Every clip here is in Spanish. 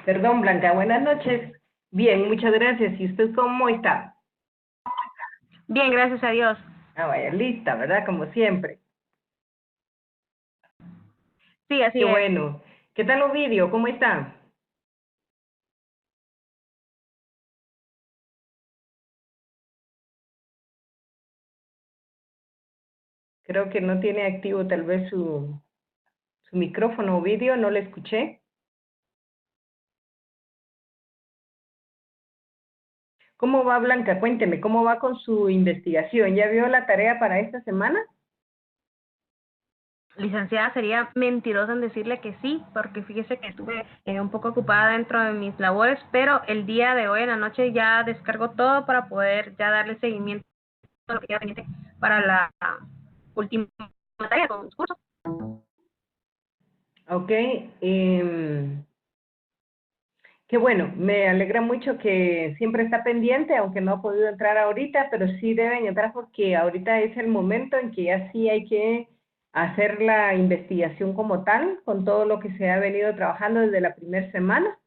Perdón, Blanca, buenas noches. Bien, muchas gracias. ¿Y usted cómo está? Bien, gracias a Dios. Ah, vaya, lista, ¿verdad? Como siempre. Sí, así Qué es. bueno. ¿Qué tal Ovidio? ¿Cómo está? Creo que no tiene activo tal vez su micrófono, Ovidio, no le escuché. ¿Cómo va, Blanca? Cuénteme, ¿cómo va con su investigación? ¿Ya vio la tarea para esta semana? Licenciada, sería mentirosa en decirle que sí, porque fíjese que estuve un poco ocupada dentro de mis labores, pero el día de hoy en la noche ya descargo todo para poder ya darle seguimiento a lo que queda pendiente para la última tarea con los cursos. Ok. em, Qué bueno, me alegra mucho que siempre está pendiente, aunque no ha podido entrar ahorita, pero sí deben entrar porque ahorita es el momento en que ya sí hay que hacer la investigación como tal, con todo lo que se ha venido trabajando desde la primera semana,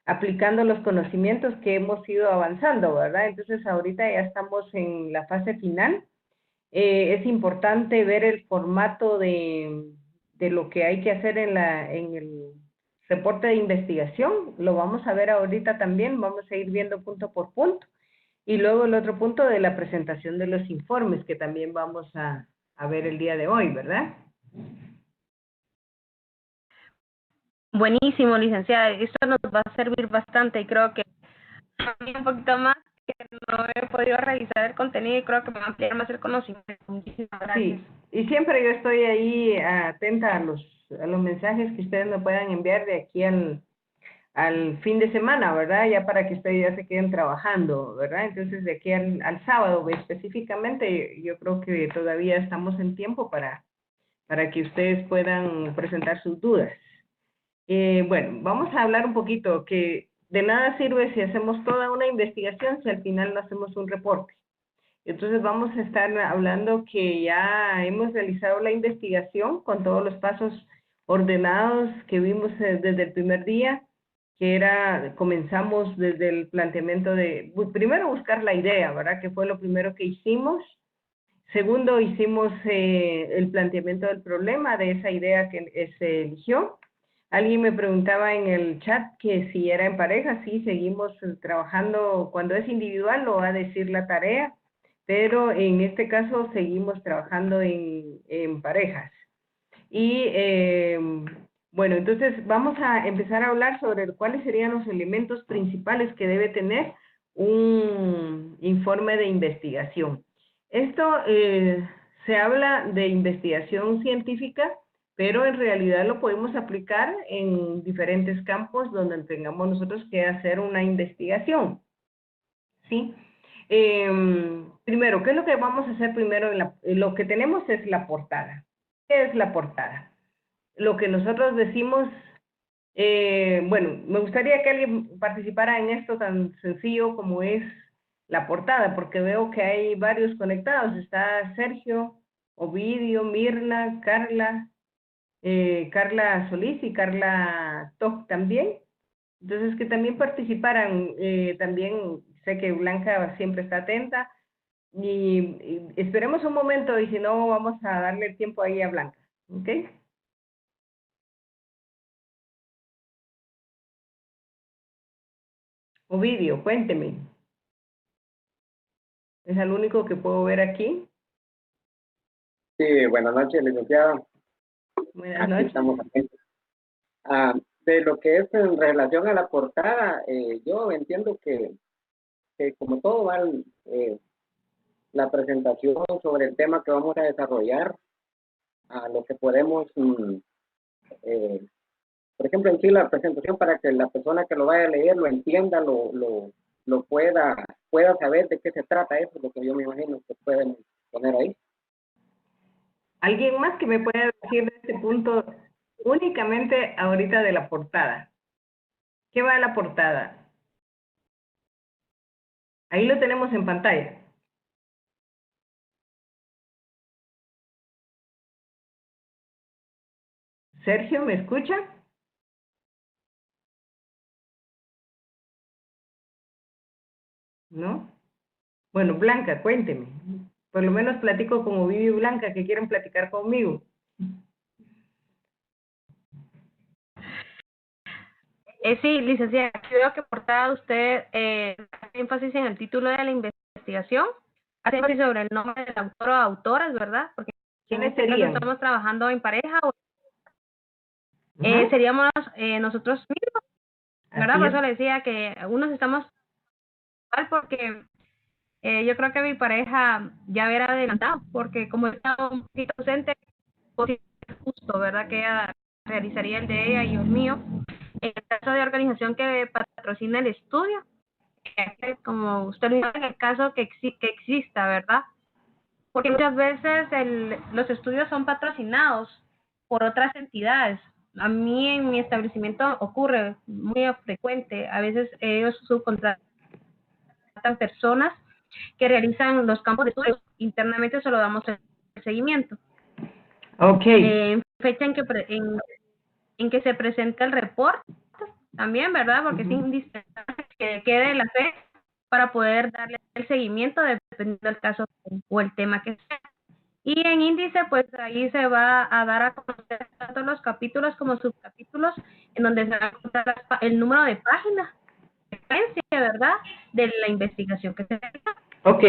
aplicando los conocimientos que hemos ido avanzando, ¿verdad? Entonces ahorita ya estamos en la fase final. Es importante ver el formato de lo que hay que hacer en el reporte de investigación. Lo vamos a ver ahorita también, vamos a ir viendo punto por punto. Y luego el otro punto de la presentación de los informes que también vamos a ver el día de hoy, ¿verdad? Buenísimo, licenciada. Esto nos va a servir bastante y creo que un poquito más que no he podido revisar el contenido y creo que me va a ampliar más el conocimiento. Muchísimas gracias. Sí, y siempre yo estoy ahí atenta a los mensajes que ustedes me puedan enviar de aquí al fin de semana, ¿verdad? Ya para que ustedes ya se queden trabajando, ¿verdad? Entonces, de aquí al sábado específicamente, yo creo que todavía estamos en tiempo para que ustedes puedan presentar sus dudas. Bueno, vamos a hablar un poquito que de nada sirve si hacemos toda una investigación si al final no hacemos un reporte. Entonces vamos a estar hablando que ya hemos realizado la investigación con todos los pasos ordenados que vimos desde el primer día, que era, comenzamos desde el planteamiento de, primero buscar la idea, ¿verdad? Que fue lo primero que hicimos. Segundo, hicimos el planteamiento del problema de esa idea que se eligió. Alguien me preguntaba en el chat que si era en pareja, sí, seguimos trabajando, cuando es individual lo va a decir la tarea, pero en este caso seguimos trabajando en parejas. Y bueno, entonces vamos a empezar a hablar sobre cuáles serían los elementos principales que debe tener un informe de investigación. Esto se habla de investigación científica, pero en realidad lo podemos aplicar en diferentes campos donde tengamos nosotros que hacer una investigación, ¿sí? Primero, ¿qué es lo que vamos a hacer primero? Lo que tenemos es la portada. ¿Qué es la portada? Lo que nosotros decimos, bueno, me gustaría que alguien participara en esto tan sencillo como es la portada, porque veo que hay varios conectados. Está Sergio, Ovidio, Mirna, Carla, Carla Solís y Carla Toc también. Entonces, que también participaran, también sé que Blanca siempre está atenta, y esperemos un momento y si no, vamos a darle tiempo ahí a Blanca, ¿ok? Ovidio, cuénteme. Es el único que puedo ver aquí. Sí, buenas noches, licenciada. Buenas Aquí noches. estamos atentos. De lo que es en relación a la portada, yo entiendo que como todo va la presentación sobre el tema que vamos a desarrollar, a lo que podemos, eh, por ejemplo, en sí la presentación para que la persona que lo vaya a leer lo entienda, lo pueda saber de qué se trata, eso es lo que yo me imagino que pueden poner ahí. ¿Alguien más que me pueda decir de este punto únicamente ahorita de la portada? ¿Qué va a la portada? Ahí lo tenemos en pantalla. Sergio, ¿me escucha? ¿no? Bueno, Blanca, cuénteme. Por lo menos platico como Vivi y Blanca, que quieren platicar conmigo. Sí, licenciada, creo que portada usted hace énfasis en el título de la investigación, hace énfasis sobre el nombre del autor o autoras, ¿verdad? Porque en ¿Quiénes este caso serían? estamos trabajando en pareja, Ajá, seríamos nosotros mismos, ¿verdad? así Por es. eso le decía que algunos estamos mal porque yo creo que mi pareja ya hubiera adelantado, porque como estaba un poquito ausente, pues es justo, ¿verdad? Que ella realizaría el de ella y yo el mío. En el caso de organización que patrocina el estudio, como usted lo dice, en el caso que exista, ¿verdad? Porque muchas veces los estudios son patrocinados por otras entidades. A mí en mi establecimiento ocurre muy frecuente. A veces ellos subcontratan personas que realizan los campos de estudios. Internamente solo damos el seguimiento. Ok, Fecha en que se presenta el reporte también, ¿verdad? Porque es indispensable que quede la fe para poder darle el seguimiento dependiendo del caso o el tema que sea. Y en índice, pues ahí se va a dar a conocer tanto los capítulos como subcapítulos, en donde se va a encontrar el número de páginas, referencia, ¿verdad? De la investigación que se realiza. ok.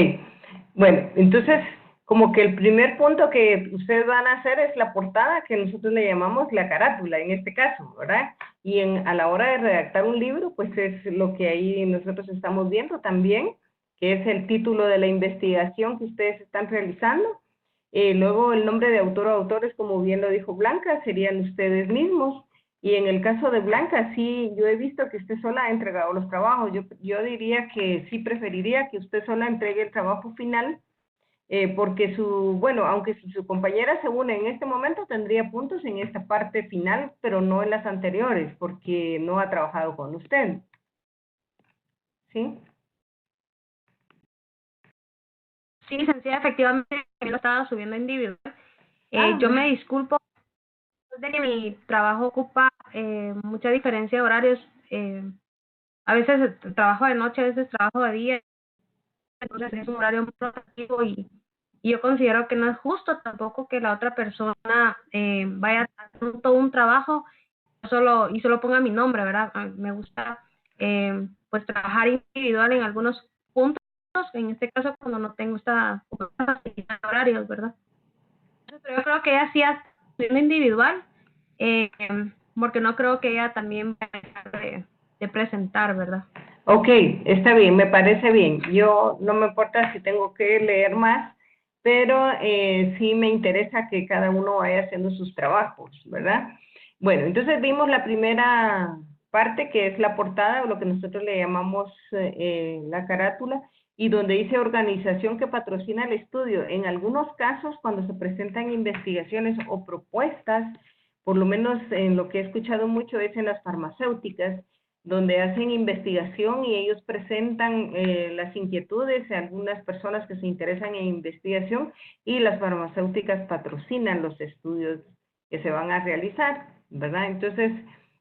Bueno, entonces, como que el primer punto que ustedes van a hacer es la portada, que nosotros le llamamos la carátula, en este caso, ¿verdad? Y a la hora de redactar un libro, pues es lo que ahí nosotros estamos viendo también, que es el título de la investigación que ustedes están realizando. Luego el nombre de autor o autores, como bien lo dijo Blanca, serían ustedes mismos. Y en el caso de Blanca, sí, yo he visto que usted sola ha entregado los trabajos. Yo diría que sí preferiría que usted sola entregue el trabajo final, porque bueno, aunque si su compañera se une en este momento, tendría puntos en esta parte final, pero no en las anteriores, porque no ha trabajado con usted. ¿Sí? Sí, licenciada, efectivamente, lo estaba subiendo individual. Ah, Yo me disculpo de que mi trabajo ocupa mucha diferencia de horarios. A veces trabajo de noche, a veces trabajo de día, entonces es un horario muy rotativo y yo considero que no es justo tampoco que la otra persona vaya a hacer todo un trabajo solo ponga mi nombre, ¿verdad? Me gusta pues trabajar individual en algunos puntos, en este caso cuando no tengo esta facilidad de horarios, ¿verdad? Pero yo creo que ella sí hace individual, eh, porque no creo que ella también vaya a dejar de presentar, ¿verdad? ok, está bien, me parece bien. Yo no me importa si tengo que leer más, pero sí me interesa que cada uno vaya haciendo sus trabajos, ¿verdad? Bueno, entonces vimos la primera parte, que es la portada, o lo que nosotros le llamamos la carátula, y donde dice organización que patrocina el estudio. En algunos casos, cuando se presentan investigaciones o propuestas, por lo menos en lo que he escuchado mucho es en las farmacéuticas, donde hacen investigación y ellos presentan las inquietudes de algunas personas que se interesan en investigación, y las farmacéuticas patrocinan los estudios que se van a realizar, ¿verdad? Entonces,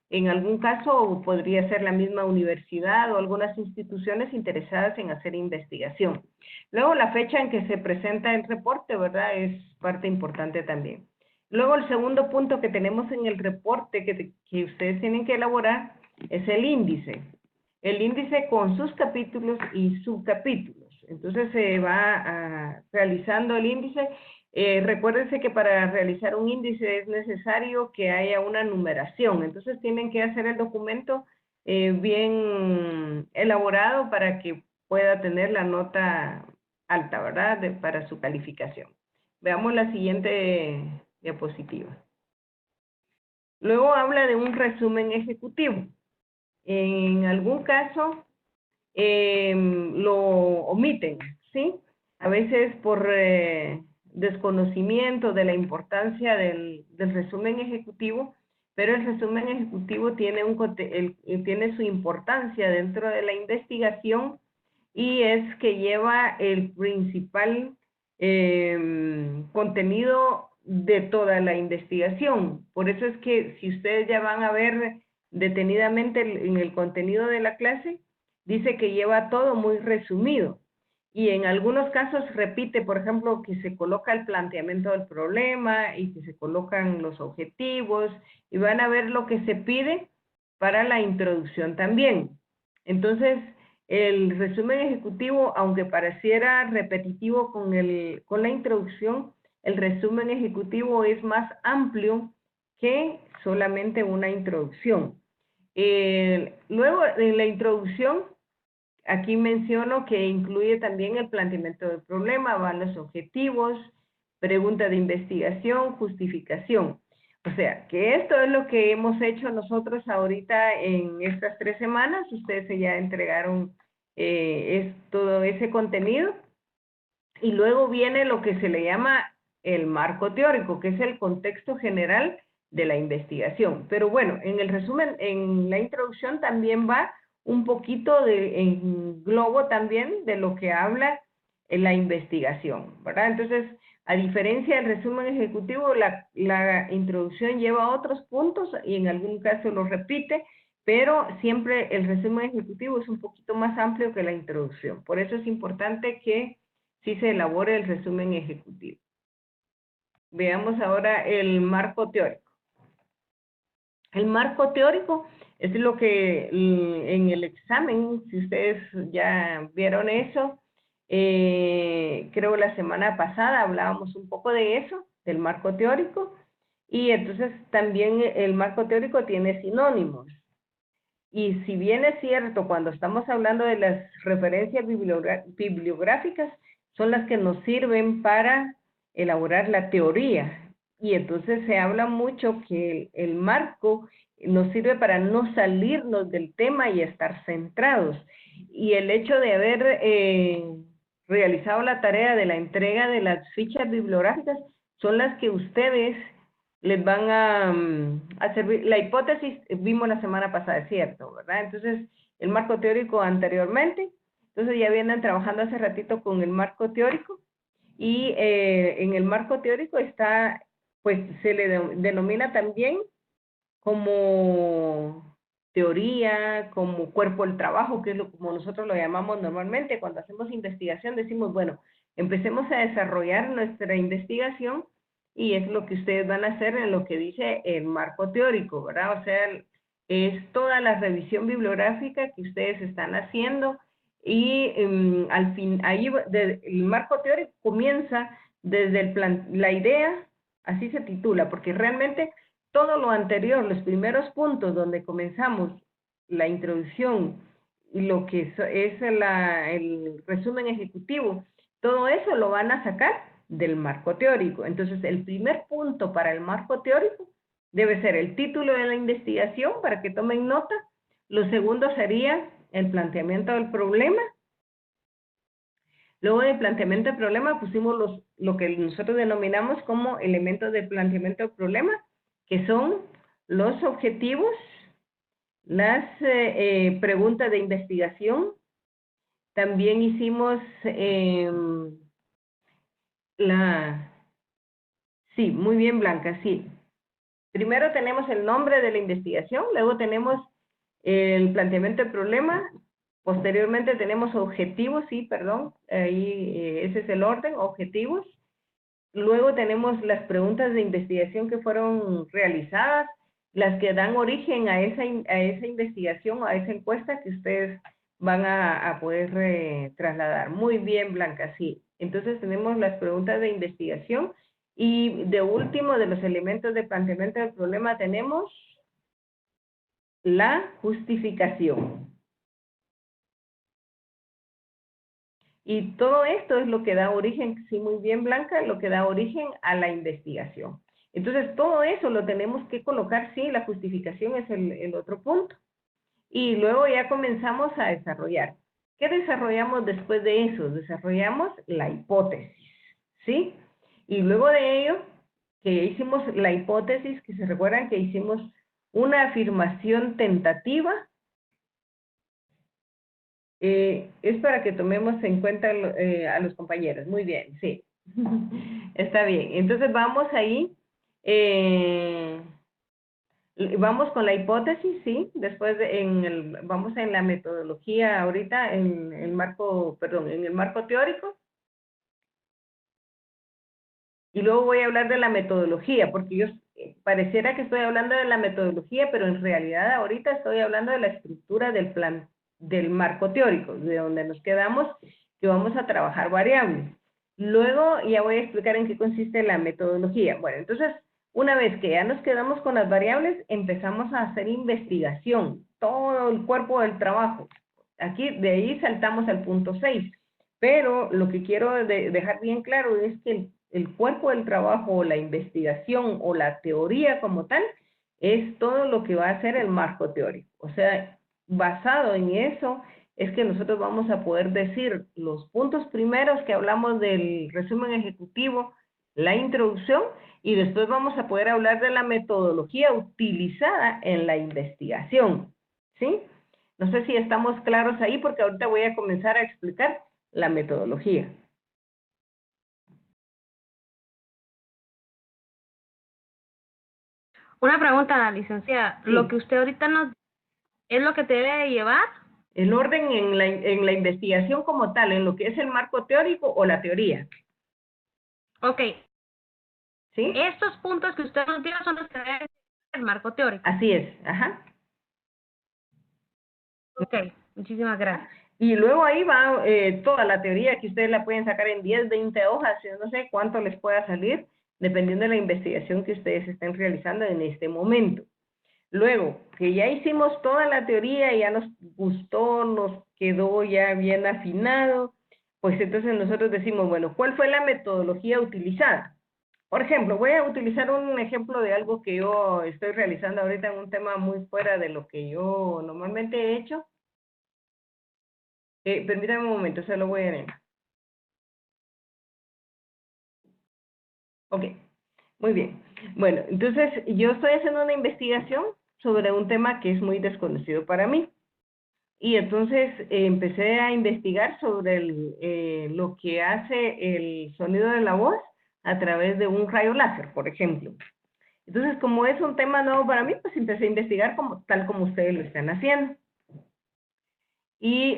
en algún caso podría ser la misma universidad o algunas instituciones interesadas en hacer investigación. Luego, la fecha en que se presenta el reporte, ¿verdad? Es parte importante también. Luego, el segundo punto que tenemos en el reporte que ustedes tienen que elaborar es el índice. El índice con sus capítulos y subcapítulos. Entonces se va realizando el índice. Recuérdense que para realizar un índice es necesario que haya una numeración. Entonces tienen que hacer el documento bien elaborado para que pueda tener la nota alta, ¿verdad? Para su calificación. Veamos la siguiente diapositiva. Luego habla de un resumen ejecutivo. En algún caso lo omiten, ¿sí? A veces por desconocimiento de la importancia del resumen ejecutivo, pero el resumen ejecutivo tiene su importancia dentro de la investigación, y es que lleva el principal contenido de toda la investigación. Por eso es que si ustedes ya van a ver detenidamente en el contenido de la clase, dice que lleva todo muy resumido. Y en algunos casos repite, por ejemplo, que se coloca el planteamiento del problema y que se colocan los objetivos y van a ver lo que se pide para la introducción también. Entonces, el resumen ejecutivo, aunque pareciera repetitivo con la introducción, el resumen ejecutivo es más amplio que solamente una introducción. Luego, en la introducción, aquí menciono que incluye también el planteamiento del problema, van los objetivos, pregunta de investigación, justificación. O sea, que esto es lo que hemos hecho nosotros ahorita en estas 3 semanas. Ustedes ya entregaron todo ese contenido. Y luego viene lo que se le llama el marco teórico, que es el contexto general de la investigación. Pero bueno, en el resumen, en la introducción también va un poquito en globo también de lo que habla en la investigación, ¿verdad? Entonces, a diferencia del resumen ejecutivo, la introducción lleva otros puntos y en algún caso los repite, pero siempre el resumen ejecutivo es un poquito más amplio que la introducción. Por eso es importante que sí se elabore el resumen ejecutivo. Veamos ahora el marco teórico. El marco teórico es lo que en el examen, si ustedes ya vieron eso, creo la semana pasada hablábamos un poco de eso, del marco teórico, y entonces también el marco teórico tiene sinónimos. Y si bien es cierto, cuando estamos hablando de las referencias bibliográficas, son las que nos sirven para elaborar la teoría. Y entonces se habla mucho que el marco nos sirve para no salirnos del tema y estar centrados. Y el hecho de haber realizado la tarea de la entrega de las fichas bibliográficas son las que ustedes les van a servir. La hipótesis vimos la semana pasada, es cierto, ¿verdad? Entonces, el marco teórico anteriormente, entonces ya vienen trabajando hace ratito con el marco teórico, y en el marco teórico está, pues se le denomina también como teoría, como cuerpo del trabajo, que es como nosotros lo llamamos normalmente. Cuando hacemos investigación decimos, bueno, empecemos a desarrollar nuestra investigación, y es lo que ustedes van a hacer en lo que dice el marco teórico, ¿verdad? O sea, es toda la revisión bibliográfica que ustedes están haciendo, y al fin, ahí el marco teórico comienza desde la idea, así se titula, porque realmente todo lo anterior, los primeros puntos donde comenzamos la introducción y lo que es el resumen ejecutivo, todo eso lo van a sacar del marco teórico. Entonces, el primer punto para el marco teórico debe ser el título de la investigación, para que tomen nota. Lo segundo sería el planteamiento del problema. Luego del planteamiento del problema pusimos lo que nosotros denominamos como elementos del planteamiento del problema, que son los objetivos, las preguntas de investigación. También hicimos sí, muy bien, Blanca, sí. Primero tenemos el nombre de la investigación, luego tenemos el planteamiento del problema, posteriormente tenemos objetivos, sí, perdón, ahí ese es el orden, objetivos. Luego tenemos las preguntas de investigación que fueron realizadas, las que dan origen a esa investigación, a esa encuesta que ustedes van a poder trasladar. Muy bien, Blanca, sí. Entonces tenemos las preguntas de investigación, y de último, de los elementos de planteamiento del problema, tenemos la justificación. Y todo esto es lo que da origen, sí, muy bien, Blanca, lo que da origen a la investigación. Entonces, todo eso lo tenemos que colocar, sí, la justificación es el otro punto. Y luego ya comenzamos a desarrollar. ¿Qué desarrollamos después de eso? Desarrollamos la hipótesis, ¿sí? Y luego de ello, que hicimos la hipótesis, que se recuerdan que hicimos una afirmación tentativa, es para que tomemos en cuenta a los compañeros. Muy bien, sí. Está bien. Entonces vamos ahí. Vamos con la hipótesis, sí. Después vamos en la metodología ahorita, en el marco, perdón, en el marco teórico. Y luego voy a hablar de la metodología, porque yo pareciera que estoy hablando de la metodología, pero en realidad ahorita estoy hablando de la estructura del plan, del marco teórico, de donde nos quedamos, que vamos a trabajar variables. Luego ya voy a explicar en qué consiste la metodología. Bueno, entonces, una vez que ya nos quedamos con las variables, empezamos a hacer investigación, todo el cuerpo del trabajo. Aquí, de ahí saltamos al punto 6. Pero lo que quiero dejar bien claro es que el cuerpo del trabajo o la investigación o la teoría como tal es todo lo que va a ser el marco teórico. O sea, basado en eso es que nosotros vamos a poder decir los puntos primeros que hablamos del resumen ejecutivo, la introducción, y después vamos a poder hablar de la metodología utilizada en la investigación, ¿sí? No sé si estamos claros ahí porque ahorita voy a comenzar a explicar la metodología. Una pregunta, licenciada. Sí. ¿Lo que usted ahorita nos es lo que te debe llevar? El orden en la investigación como tal, en lo que es el marco teórico o la teoría. Ok. ¿Sí? Estos puntos que usted nos dio son los que deben el marco teórico. Así es, ajá. Ok, muchísimas gracias. Y luego ahí va toda la teoría que ustedes la pueden sacar en 10, 20 hojas, yo no sé cuánto les pueda salir, dependiendo de la investigación que ustedes estén realizando en este momento. Luego, que ya hicimos toda la teoría, ya nos gustó, nos quedó ya bien afinado, pues entonces nosotros decimos, bueno, ¿cuál fue la metodología utilizada? Por ejemplo, voy a utilizar un ejemplo de algo que yo estoy realizando ahorita en un tema muy fuera de lo que yo normalmente he hecho. Permítame un momento, se lo voy a leer. Ok, muy bien. Bueno, entonces yo estoy haciendo una investigación sobre un tema que es muy desconocido para mí. Y entonces empecé a investigar sobre lo que hace el sonido de la voz a través de un rayo láser, por ejemplo. Entonces, como es un tema nuevo para mí, pues empecé a investigar tal como ustedes lo están haciendo. Y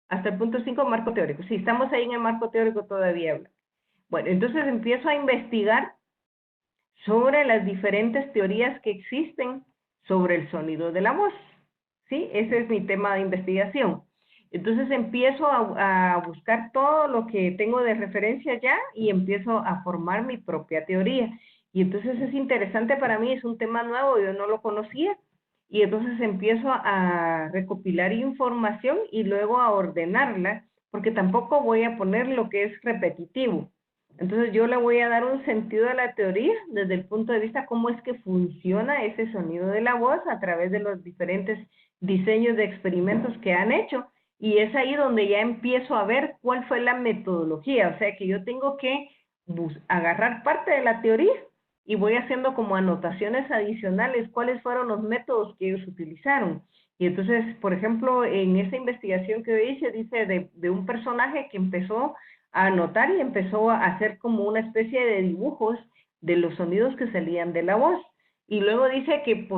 hasta el punto 5, marco teórico. Sí, estamos ahí en el marco teórico todavía. Bueno, entonces empiezo a investigar sobre las diferentes teorías que existen sobre el sonido de la voz. ¿Sí? Ese es mi tema de investigación. Entonces empiezo a buscar todo lo que tengo de referencia ya y empiezo a formar mi propia teoría. Y entonces es interesante para mí, es un tema nuevo, yo no lo conocía. Y entonces empiezo a recopilar información y luego a ordenarla, porque tampoco voy a poner lo que es repetitivo. Entonces yo le voy a dar un sentido a la teoría desde el punto de vista cómo es que funciona ese sonido de la voz a través de los diferentes diseños de experimentos que han hecho, y es ahí donde ya empiezo a ver cuál fue la metodología, o sea que yo tengo que agarrar parte de la teoría y voy haciendo como anotaciones adicionales cuáles fueron los métodos que ellos utilizaron. Y entonces, por ejemplo, en esa investigación que yo hice, dice de un personaje que empezó a anotar y empezó a hacer como una especie de dibujos de los sonidos que salían de la voz. Y luego dice que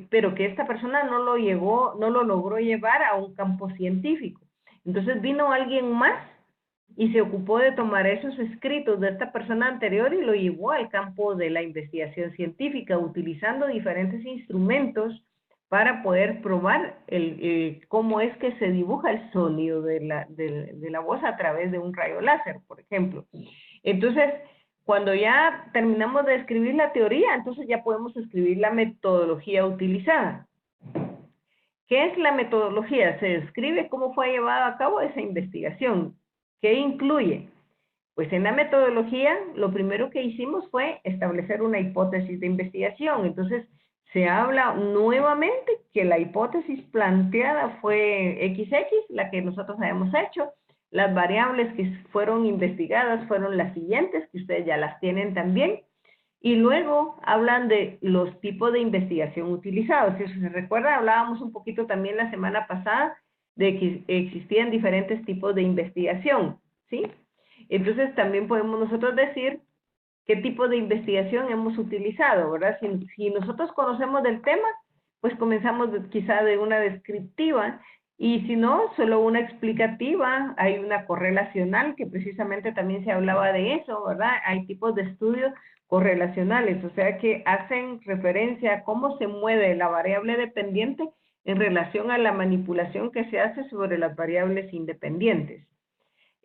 pero que esta persona no lo logró llevar a un campo científico. Entonces vino alguien más y se ocupó de tomar esos escritos de esta persona anterior y lo llevó al campo de la investigación científica, utilizando diferentes instrumentos para poder probar cómo es que se dibuja el sonido de la voz a través de un rayo láser, por ejemplo. Entonces, cuando ya terminamos de escribir la teoría, entonces ya podemos escribir la metodología utilizada. ¿Qué es la metodología? Se describe cómo fue llevada a cabo esa investigación. ¿Qué incluye? Pues en la metodología, lo primero que hicimos fue establecer una hipótesis de investigación. Entonces, se habla nuevamente que la hipótesis planteada fue XX, la que nosotros habíamos hecho. Las variables que fueron investigadas fueron las siguientes, que ustedes ya las tienen también. Y luego hablan de los tipos de investigación utilizados. Si se recuerda, hablábamos un poquito también la semana pasada de que existían diferentes tipos de investigación, ¿sí? Entonces también podemos nosotros decir qué tipo de investigación hemos utilizado, ¿verdad? Si nosotros conocemos del tema, pues comenzamos quizá de una descriptiva, y si no, solo una explicativa. Hay una correlacional, que precisamente también se hablaba de eso, ¿verdad? Hay tipos de estudios correlacionales, o sea que hacen referencia a cómo se mueve la variable dependiente en relación a la manipulación que se hace sobre las variables independientes.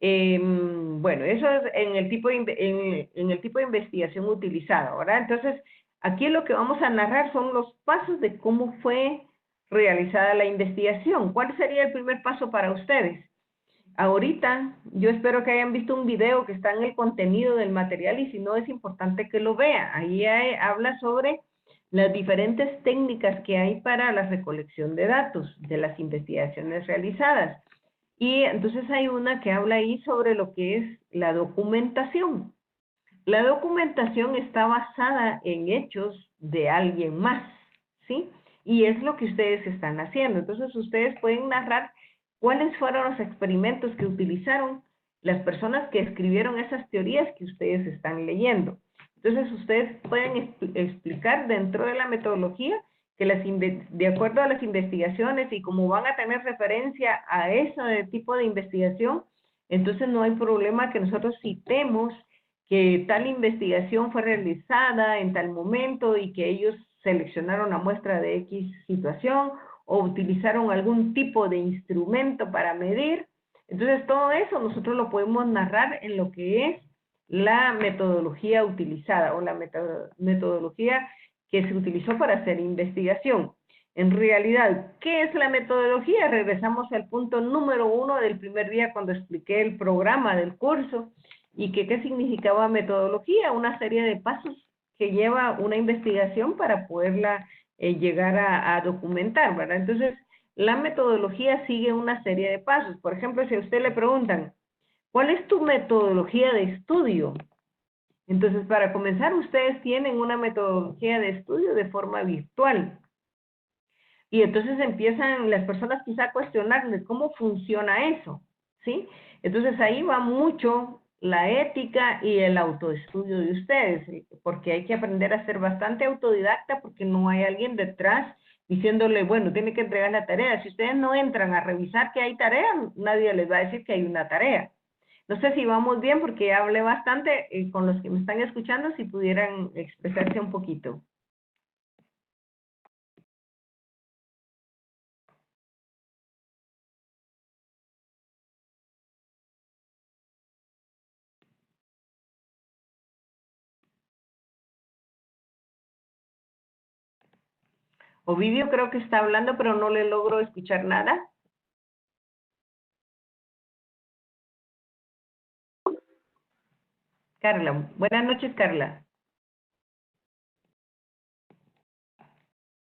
Bueno, eso es en el tipo de investigación utilizado, ¿verdad? Entonces, aquí lo que vamos a narrar son los pasos de cómo fue realizada la investigación. ¿Cuál sería el primer paso para ustedes? Ahorita, yo espero que hayan visto un video que está en el contenido del material, y si no, es importante que lo vean. Ahí habla sobre las diferentes técnicas que hay para la recolección de datos de las investigaciones realizadas. Y entonces hay una que habla ahí sobre lo que es la documentación. La documentación está basada en hechos de alguien más, ¿sí? Y es lo que ustedes están haciendo. Entonces ustedes pueden narrar cuáles fueron los experimentos que utilizaron las personas que escribieron esas teorías que ustedes están leyendo. Entonces ustedes pueden explicar dentro de la metodología que de acuerdo a las investigaciones, y como van a tener referencia a ese tipo de investigación, entonces no hay problema que nosotros citemos que tal investigación fue realizada en tal momento y que ellos seleccionaron la muestra de X situación o utilizaron algún tipo de instrumento para medir. Entonces todo eso nosotros lo podemos narrar en lo que es la metodología utilizada o la metodología que se utilizó para hacer investigación. En realidad, ¿qué es la metodología? Regresamos al punto número 1 del primer día cuando expliqué el programa del curso y que qué significaba metodología, una serie de pasos que lleva una investigación para poderla llegar a documentar, ¿verdad? Entonces, la metodología sigue una serie de pasos. Por ejemplo, si a usted le preguntan, ¿cuál es tu metodología de estudio? Entonces, para comenzar, ustedes tienen una metodología de estudio de forma virtual. Y entonces empiezan las personas quizá a cuestionarles cómo funciona eso, ¿sí? Entonces ahí va mucho la ética y el autoestudio de ustedes, porque hay que aprender a ser bastante autodidacta, porque no hay alguien detrás diciéndole, bueno, tiene que entregar la tarea. Si ustedes no entran a revisar que hay tarea, nadie les va a decir que hay una tarea. No sé si vamos bien, porque hablé bastante con los que me están escuchando, si pudieran expresarse un poquito. Ovidio creo que está hablando, pero no le logro escuchar nada. Carla, buenas noches, Carla.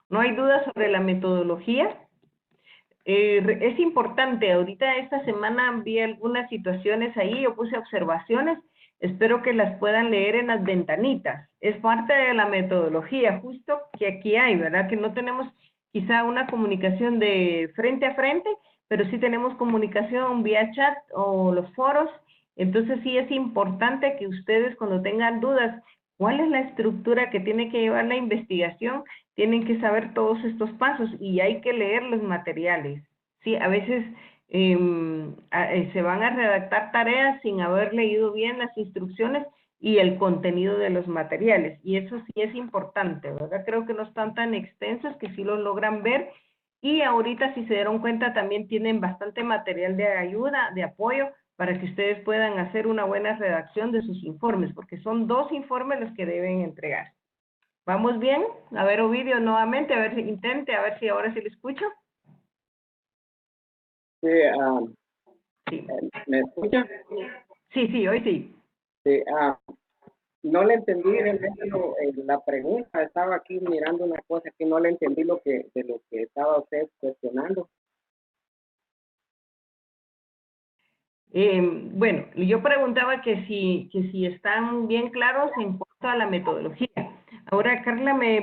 ¿No hay duda sobre la metodología? Es importante, ahorita esta semana vi algunas situaciones ahí, yo puse observaciones, espero que las puedan leer en las ventanitas. Es parte de la metodología, justo que aquí hay, ¿verdad? Que no tenemos quizá una comunicación de frente a frente, pero sí tenemos comunicación vía chat o los foros. Entonces sí es importante que ustedes, cuando tengan dudas, ¿cuál es la estructura que tiene que llevar la investigación? Tienen que saber todos estos pasos y hay que leer los materiales. Sí, a veces se van a redactar tareas sin haber leído bien las instrucciones y el contenido de los materiales, y eso sí es importante, ¿verdad? Creo que no están tan extensos, que sí lo logran ver, y ahorita, si se dieron cuenta, también tienen bastante material de ayuda, de apoyo, para que ustedes puedan hacer una buena redacción de sus informes, porque son 2 informes los que deben entregar. ¿Vamos bien? A ver, Ovidio, nuevamente, a ver si intente, a ver si ahora sí lo escucho. Sí, Sí. ¿me escucha? Sí, hoy sí. Sí, no le entendí la pregunta, estaba aquí mirando una cosa que no le entendí de lo que estaba usted cuestionando. Bueno, yo preguntaba que si están bien claros en cuanto a la metodología. Ahora Carla me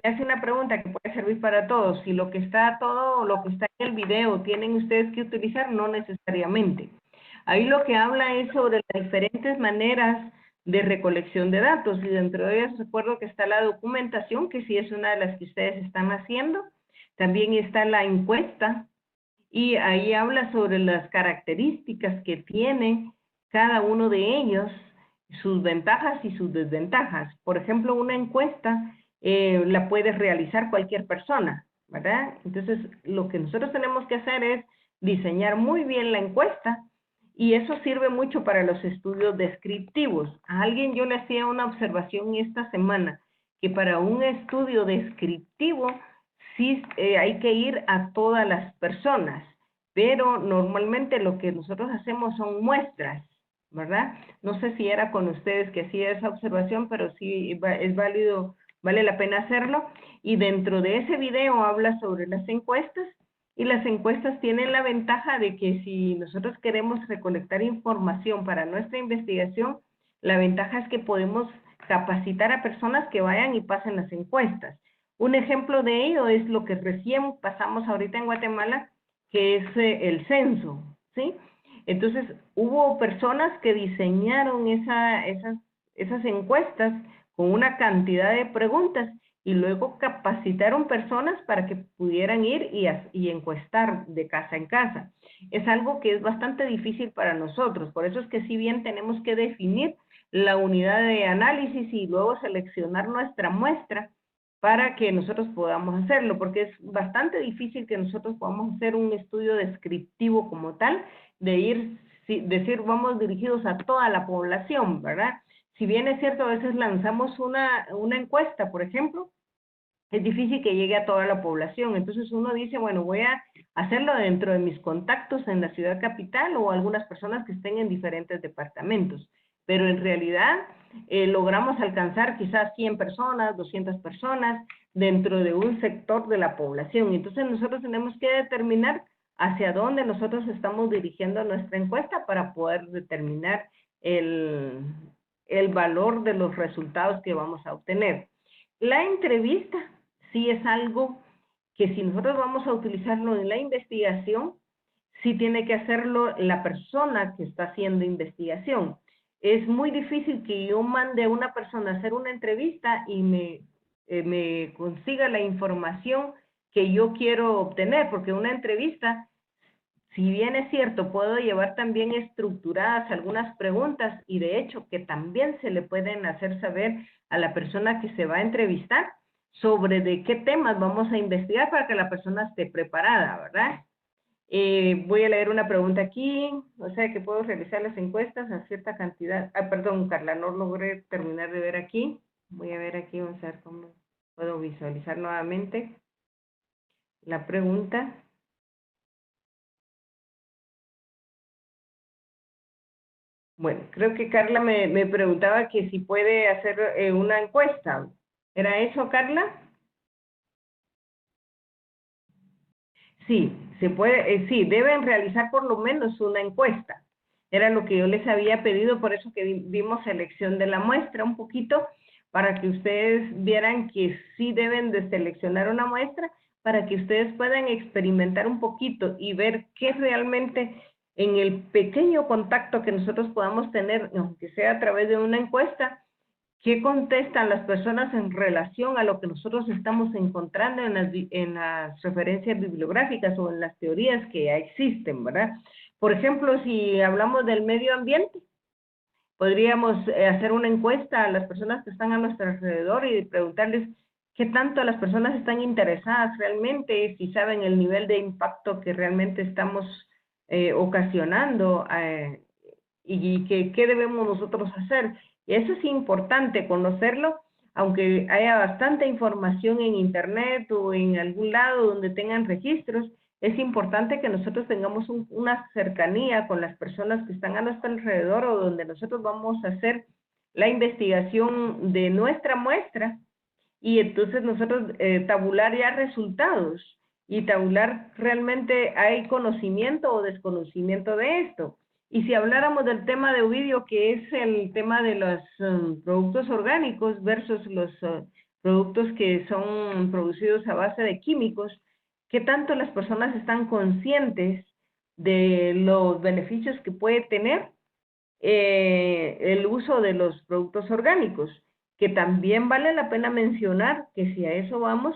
hace una pregunta que puede servir para todos. Si lo que está en el video tienen ustedes que utilizar, no necesariamente. Ahí lo que habla es sobre las diferentes maneras de recolección de datos, y dentro de ellas recuerdo que está la documentación, que sí es una de las que ustedes están haciendo. También está la encuesta, y ahí habla sobre las características que tiene cada uno de ellos, sus ventajas y sus desventajas. Por ejemplo, una encuesta la puede realizar cualquier persona, ¿verdad? Entonces, lo que nosotros tenemos que hacer es diseñar muy bien la encuesta, y eso sirve mucho para los estudios descriptivos. A alguien yo le hacía una observación esta semana, que para un estudio descriptivo sí hay que ir a todas las personas, pero normalmente lo que nosotros hacemos son muestras, ¿verdad? No sé si era con ustedes que hacía esa observación, pero sí es válido, vale la pena hacerlo. Y dentro de ese video habla sobre las encuestas, y las encuestas tienen la ventaja de que si nosotros queremos recolectar información para nuestra investigación, la ventaja es que podemos capacitar a personas que vayan y pasen las encuestas. Un ejemplo de ello es lo que recién pasamos ahorita en Guatemala, que es el censo, ¿sí? Entonces, hubo personas que diseñaron esas encuestas con una cantidad de preguntas, y luego capacitaron personas para que pudieran ir y encuestar de casa en casa. Es algo que es bastante difícil para nosotros, por eso es que si bien tenemos que definir la unidad de análisis y luego seleccionar nuestra muestra para que nosotros podamos hacerlo, porque es bastante difícil que nosotros podamos hacer un estudio descriptivo como tal, de decir vamos dirigidos a toda la población, ¿verdad? Si bien es cierto, a veces lanzamos una encuesta, por ejemplo, es difícil que llegue a toda la población. Entonces uno dice, bueno, voy a hacerlo dentro de mis contactos en la ciudad capital o algunas personas que estén en diferentes departamentos. Pero en realidad logramos alcanzar quizás 100 personas, 200 personas dentro de un sector de la población. Entonces nosotros tenemos que determinar hacia dónde nosotros estamos dirigiendo nuestra encuesta para poder determinar el valor de los resultados que vamos a obtener. La entrevista sí es algo que si nosotros vamos a utilizarlo en la investigación, sí tiene que hacerlo la persona que está haciendo investigación. Es muy difícil que yo mande a una persona a hacer una entrevista y me consiga la información que yo quiero obtener, porque una entrevista, si bien es cierto, puedo llevar también estructuradas algunas preguntas, y de hecho que también se le pueden hacer saber a la persona que se va a entrevistar sobre de qué temas vamos a investigar para que la persona esté preparada, ¿verdad? Voy a leer una pregunta aquí, o sea que puedo realizar las encuestas a cierta cantidad. Ah, perdón, Carla, no logré terminar de ver aquí. Voy a ver aquí, vamos a ver cómo puedo visualizar nuevamente la pregunta. Bueno, creo que Carla me preguntaba que si puede hacer una encuesta. ¿Era eso, Carla? Sí, se puede, sí, deben realizar por lo menos una encuesta. Era lo que yo les había pedido, por eso que dimos selección de la muestra un poquito, para que ustedes vieran que sí deben de seleccionar una muestra, para que ustedes puedan experimentar un poquito y ver qué realmente en el pequeño contacto que nosotros podamos tener, aunque sea a través de una encuesta, ¿qué contestan las personas en relación a lo que nosotros estamos encontrando en las referencias bibliográficas o en las teorías que ya existen, ¿verdad? Por ejemplo, si hablamos del medio ambiente, podríamos hacer una encuesta a las personas que están a nuestro alrededor y preguntarles qué tanto las personas están interesadas realmente, si saben el nivel de impacto que realmente estamos ocasionando y qué debemos nosotros hacer. Y eso es importante conocerlo, aunque haya bastante información en internet o en algún lado donde tengan registros. Es importante que nosotros tengamos una cercanía con las personas que están a nuestro alrededor o donde nosotros vamos a hacer la investigación de nuestra muestra, y entonces nosotros tabular ya resultados y tabular realmente hay conocimiento o desconocimiento de esto. Y si habláramos del tema de Ovidio, que es el tema de los productos orgánicos versus los productos que son producidos a base de químicos, ¿qué tanto las personas están conscientes de los beneficios que puede tener el uso de los productos orgánicos, que también vale la pena mencionar que si a eso vamos,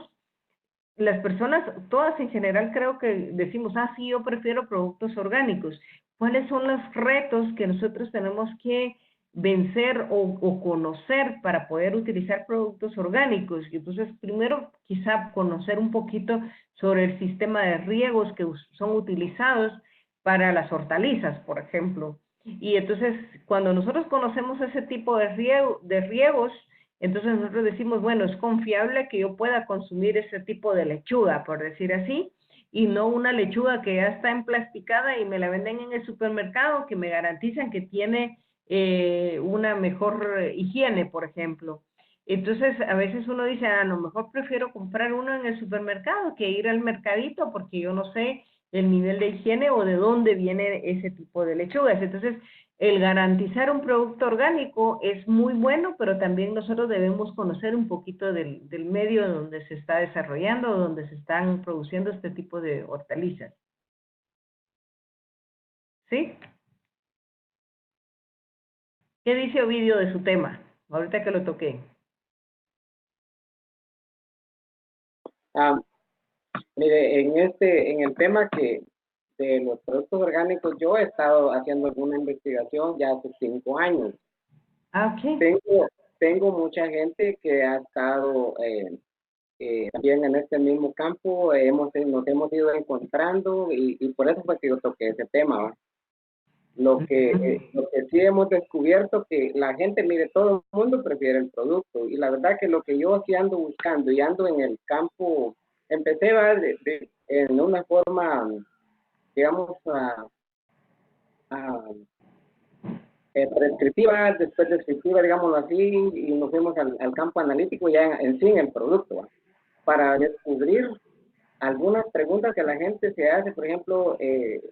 las personas, todas en general creo que decimos, sí, yo prefiero productos orgánicos. ¿Cuáles son los retos que nosotros tenemos que vencer o conocer para poder utilizar productos orgánicos? Y entonces, primero, quizá conocer un poquito sobre el sistema de riegos que son utilizados para las hortalizas, por ejemplo. Y entonces, cuando nosotros conocemos ese tipo de riegos, entonces nosotros decimos, bueno, es confiable que yo pueda consumir ese tipo de lechuga, por decir así, y no una lechuga que ya está emplasticada y me la venden en el supermercado, que me garantizan que tiene una mejor higiene, por ejemplo. Entonces, a veces uno dice, a lo mejor prefiero comprar uno en el supermercado que ir al mercadito porque yo no sé el nivel de higiene o de dónde viene ese tipo de lechugas. Entonces, el garantizar un producto orgánico es muy bueno, pero también nosotros debemos conocer un poquito del medio donde se está desarrollando o donde se están produciendo este tipo de hortalizas. ¿Sí? ¿Qué dice Ovidio de su tema? Ahorita que lo toqué. Mire, en el tema de los productos orgánicos, yo he estado haciendo alguna investigación ya hace 5 años. Ok. Tengo mucha gente que ha estado también en este mismo campo, nos hemos ido encontrando y por eso fue que yo toqué ese tema, ¿va? Lo que sí hemos descubierto que la gente, mire, todo el mundo prefiere el producto y la verdad que lo que yo sí ando buscando y ando en el campo, empecé en una forma, digamos, prescriptiva, después descriptiva, digámoslo así, y nos fuimos al campo analítico ya en sí en el producto, ¿va? Para descubrir algunas preguntas que la gente se hace, por ejemplo,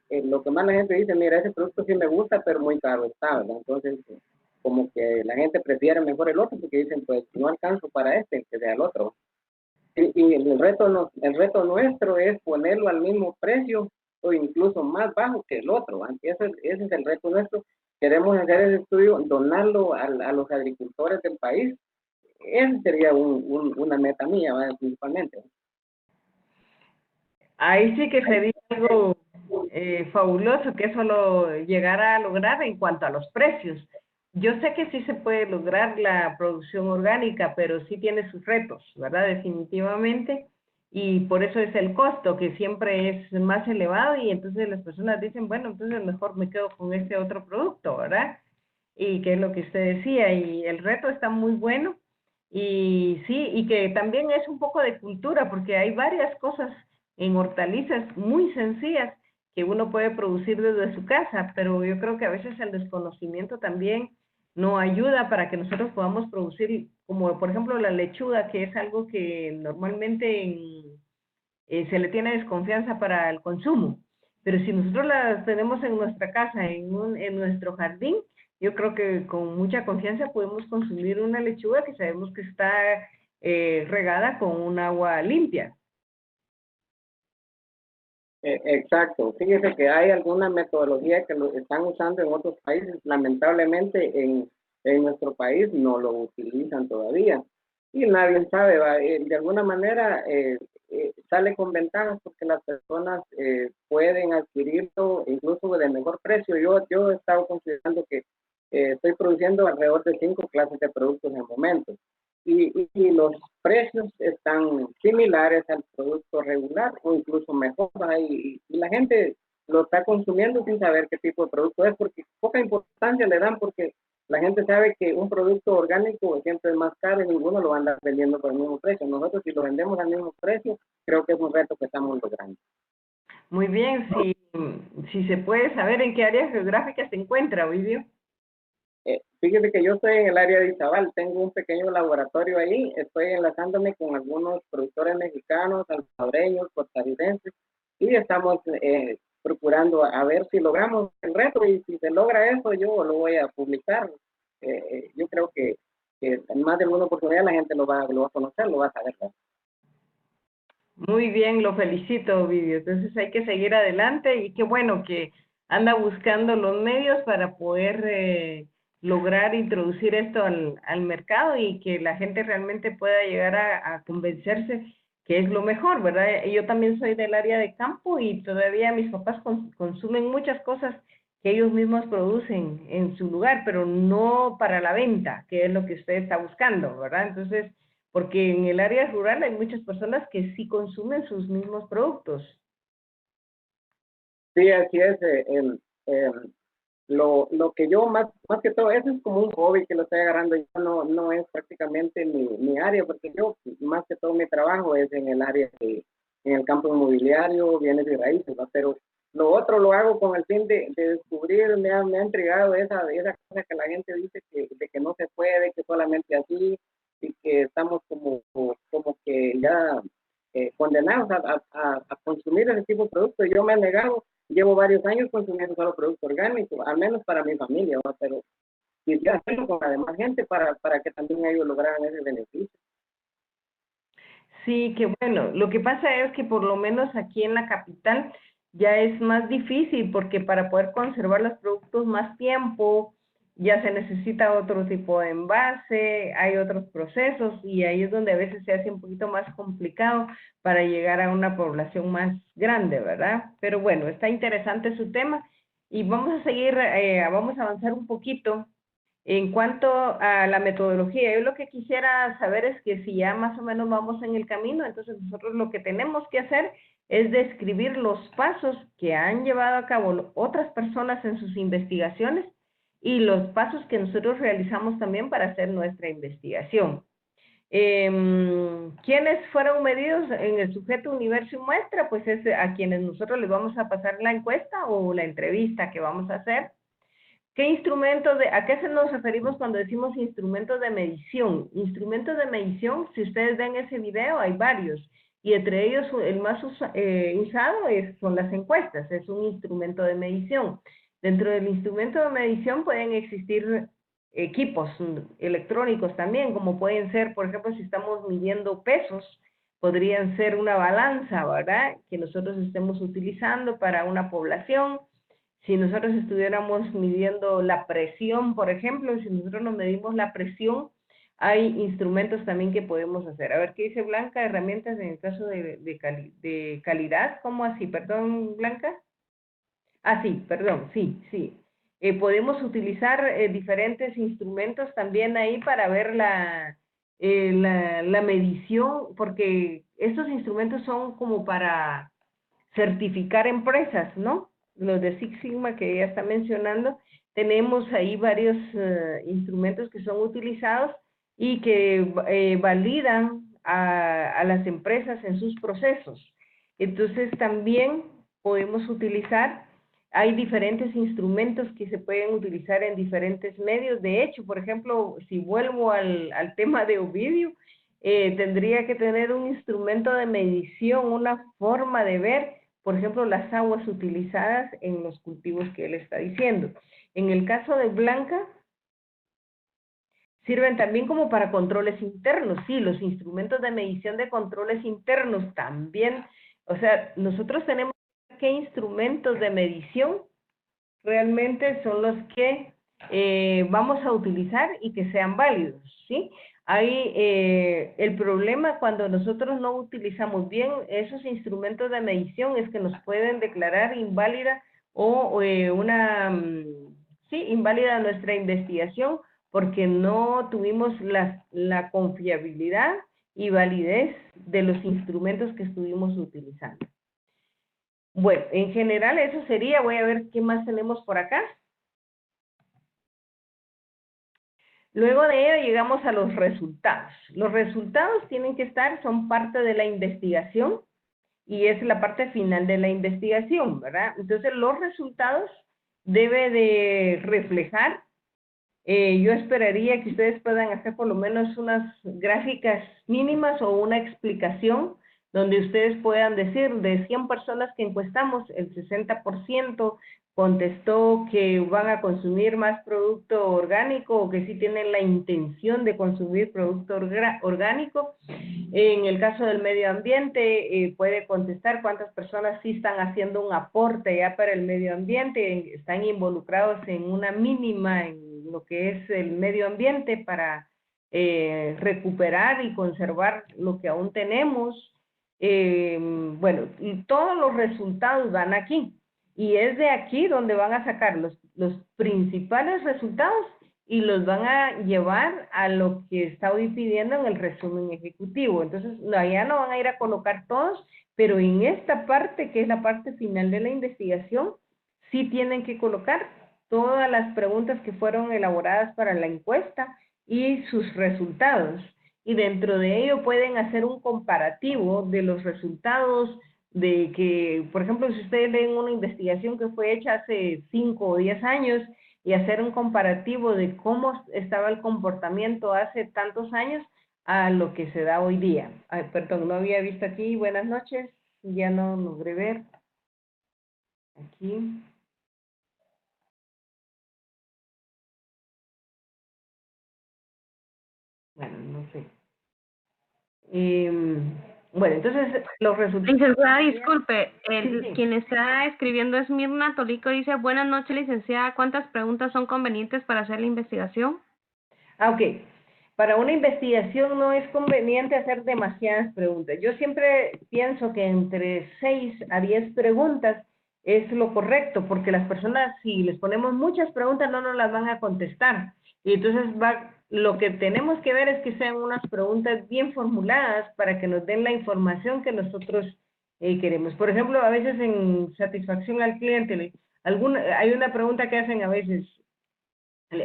lo que más la gente dice, mira, ese producto sí me gusta, pero muy caro está, ¿verdad? Entonces, como que la gente prefiere mejor el otro porque dicen, pues no alcanzo para este, que sea el otro. Y el reto nuestro es ponerlo al mismo precio o incluso más bajo que el otro, ¿verdad? Ese es el reto nuestro. Queremos hacer ese estudio, donarlo a los agricultores del país. Esa sería una meta mía, ¿verdad? Principalmente. Ahí sí que sería algo fabuloso que eso lo llegara a lograr en cuanto a los precios. Yo sé que sí se puede lograr la producción orgánica, pero sí tiene sus retos, ¿verdad? Definitivamente. Y por eso es el costo, que siempre es más elevado y entonces las personas dicen, bueno, entonces mejor me quedo con este otro producto, ¿verdad? Y que es lo que usted decía, y el reto está muy bueno. Y sí, y que también es un poco de cultura, porque hay varias cosas en hortalizas muy sencillas que uno puede producir desde su casa, pero yo creo que a veces el desconocimiento también no ayuda para que nosotros podamos producir, como por ejemplo la lechuga, que es algo que normalmente se le tiene desconfianza para el consumo. Pero si nosotros las tenemos en nuestra casa, en nuestro jardín, yo creo que con mucha confianza podemos consumir una lechuga que sabemos que está regada con un agua limpia. Exacto. Fíjese que hay alguna metodología que lo están usando en otros países. Lamentablemente en nuestro país no lo utilizan todavía. Y nadie sabe, ¿va? De alguna manera sale con ventajas porque las personas pueden adquirirlo incluso de mejor precio. Yo he estado considerando que estoy produciendo alrededor de 5 clases de productos en el momento. Y los precios están similares al producto regular o incluso mejor, y la gente lo está consumiendo sin saber qué tipo de producto es, porque poca importancia le dan, porque la gente sabe que un producto orgánico siempre es más caro y ninguno lo va a andar vendiendo por el mismo precio. Nosotros si lo vendemos al mismo precio, creo que es un reto que estamos logrando. Muy bien, si se puede saber en qué área geográfica se encuentra, Ovidio. Fíjese que yo estoy en el área de Izabal, tengo un pequeño laboratorio ahí, estoy enlazándome con algunos productores mexicanos, salvadoreños, costarricenses, y estamos procurando a ver si logramos el reto, y si se logra eso, yo lo voy a publicar. Yo creo que en más de una oportunidad la gente lo va a conocer, lo va a saber, ¿no? Muy bien, lo felicito, Ovidio. Entonces hay que seguir adelante y qué bueno que anda buscando los medios para poder lograr introducir esto al mercado y que la gente realmente pueda llegar a convencerse que es lo mejor, ¿verdad? Yo también soy del área de campo y todavía mis papás consumen muchas cosas que ellos mismos producen en su lugar, pero no para la venta, que es lo que usted está buscando, ¿verdad? Entonces, porque en el área rural hay muchas personas que sí consumen sus mismos productos. Sí, así es. Lo que yo más que todo, eso es como un hobby que lo estoy agarrando. Yo no es prácticamente mi área, porque yo más que todo mi trabajo es en el área en el campo inmobiliario, bienes y raíces, ¿va? Pero lo otro lo hago con el fin de descubrir, me ha entregado esa cosa que la gente dice de que no se puede, que solamente así, y que estamos como que ya condenados a consumir ese tipo de productos. Yo me he negado. Llevo varios años consumiendo solo producto orgánico, al menos para mi familia, ¿no? Pero quisiera hacerlo con la demás gente para que también ellos lograran ese beneficio. Sí, que bueno, lo que pasa es que por lo menos aquí en la capital ya es más difícil porque para poder conservar los productos más tiempo ya se necesita otro tipo de envase, hay otros procesos y ahí es donde a veces se hace un poquito más complicado para llegar a una población más grande, ¿verdad? Pero bueno, está interesante su tema y vamos a seguir, vamos a avanzar un poquito en cuanto a la metodología. Yo lo que quisiera saber es que si ya más o menos vamos en el camino, entonces nosotros lo que tenemos que hacer es describir los pasos que han llevado a cabo otras personas en sus investigaciones y los pasos que nosotros realizamos también para hacer nuestra investigación. ¿Quiénes fueron medidos en el sujeto, universo y muestra? Pues es a quienes nosotros les vamos a pasar la encuesta o la entrevista que vamos a hacer. ¿Qué instrumentos ¿A qué se nos referimos cuando decimos instrumentos de medición? Instrumentos de medición, si ustedes ven ese video, hay varios. Y entre ellos el más usado son las encuestas, es un instrumento de medición. Dentro del instrumento de medición pueden existir equipos electrónicos también, como pueden ser, por ejemplo, si estamos midiendo pesos, podrían ser una balanza, ¿verdad? Que nosotros estemos utilizando para una población. Si nosotros estuviéramos midiendo la presión, por ejemplo, si nosotros nos medimos la presión, hay instrumentos también que podemos hacer. A ver, ¿qué dice Blanca? Herramientas en el caso de calidad. ¿Cómo así? Perdón, Blanca. Ah, sí, perdón, sí, sí. Podemos utilizar diferentes instrumentos también ahí para ver la medición, porque estos instrumentos son como para certificar empresas, ¿no? Los de Six Sigma que ella está mencionando, tenemos ahí varios instrumentos que son utilizados y que validan a las empresas en sus procesos. Entonces también podemos utilizar, hay diferentes instrumentos que se pueden utilizar en diferentes medios. De hecho, por ejemplo, si vuelvo al tema de Ovidio, tendría que tener un instrumento de medición, una forma de ver, por ejemplo, las aguas utilizadas en los cultivos que él está diciendo. En el caso de Blanca, sirven también como para controles internos. Sí, los instrumentos de medición de controles internos también. O sea, nosotros tenemos qué instrumentos de medición realmente son los que vamos a utilizar y que sean válidos, ¿sí? Hay el problema cuando nosotros no utilizamos bien esos instrumentos de medición es que nos pueden declarar inválida o sí, inválida nuestra investigación porque no tuvimos la confiabilidad y validez de los instrumentos que estuvimos utilizando. Bueno, en general eso sería, voy a ver qué más tenemos por acá. Luego de ello llegamos a los resultados. Los resultados tienen que estar, son parte de la investigación y es la parte final de la investigación, ¿verdad? Entonces los resultados debe de reflejar, yo esperaría que ustedes puedan hacer por lo menos unas gráficas mínimas o una explicación donde ustedes puedan decir, de 100 personas que encuestamos, el 60% contestó que van a consumir más producto orgánico o que sí tienen la intención de consumir producto orgánico. En el caso del medio ambiente, puede contestar cuántas personas sí están haciendo un aporte ya para el medio ambiente, están involucrados en una mínima en lo que es el medio ambiente para recuperar y conservar lo que aún tenemos. Bueno, y todos los resultados van aquí. Y es de aquí donde van a sacar los principales resultados y los van a llevar a lo que está hoy pidiendo en el resumen ejecutivo. Entonces, allá no van a ir a colocar todos, pero en esta parte, que es la parte final de la investigación, sí tienen que colocar todas las preguntas que fueron elaboradas para la encuesta y sus resultados. Y dentro de ello pueden hacer un comparativo de los resultados de que, por ejemplo, si ustedes leen una investigación que fue hecha hace 5 o 10 años y hacer un comparativo de cómo estaba el comportamiento hace tantos años a lo que se da hoy día. Ay, perdón, no había visto aquí. Buenas noches. Ya no logré ver. Aquí. Bueno, no sé. Bueno, entonces los resultados... Licenciada, disculpe, Sí. quien está escribiendo es Mirna Tolico, dice, buenas noches, licenciada, ¿cuántas preguntas son convenientes para hacer la investigación? Ok, para una investigación no es conveniente hacer demasiadas preguntas. Yo siempre pienso que entre 6 a 10 preguntas es lo correcto, porque las personas, si les ponemos muchas preguntas, no nos las van a contestar. Y entonces lo que tenemos que ver es que sean unas preguntas bien formuladas para que nos den la información que nosotros queremos. Por ejemplo, a veces en satisfacción al cliente, hay una pregunta que hacen a veces: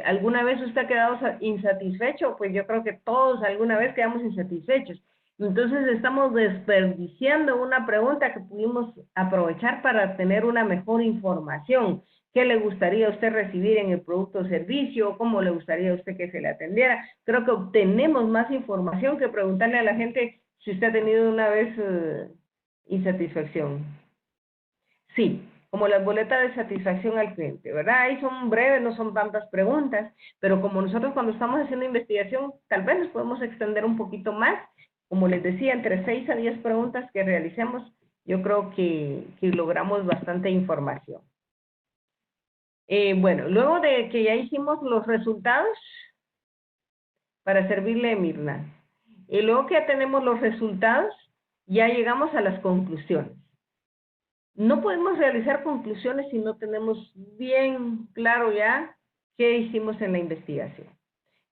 ¿alguna vez usted ha quedado insatisfecho? Pues yo creo que todos alguna vez quedamos insatisfechos. Entonces estamos desperdiciando una pregunta que pudimos aprovechar para tener una mejor información. ¿Qué le gustaría a usted recibir en el producto o servicio? ¿Cómo le gustaría a usted que se le atendiera? Creo que obtenemos más información que preguntarle a la gente si usted ha tenido una vez insatisfacción. Sí, como las boletas de satisfacción al cliente, ¿verdad? Ahí son breves, no son tantas preguntas, pero como nosotros cuando estamos haciendo investigación, tal vez nos podemos extender un poquito más. Como les decía, entre 6 a 10 preguntas que realicemos, yo creo que logramos bastante información. Bueno, luego de que ya hicimos los resultados, para servirle, Mirna, y luego que ya tenemos los resultados, ya llegamos a las conclusiones. No podemos realizar conclusiones si no tenemos bien claro ya qué hicimos en la investigación.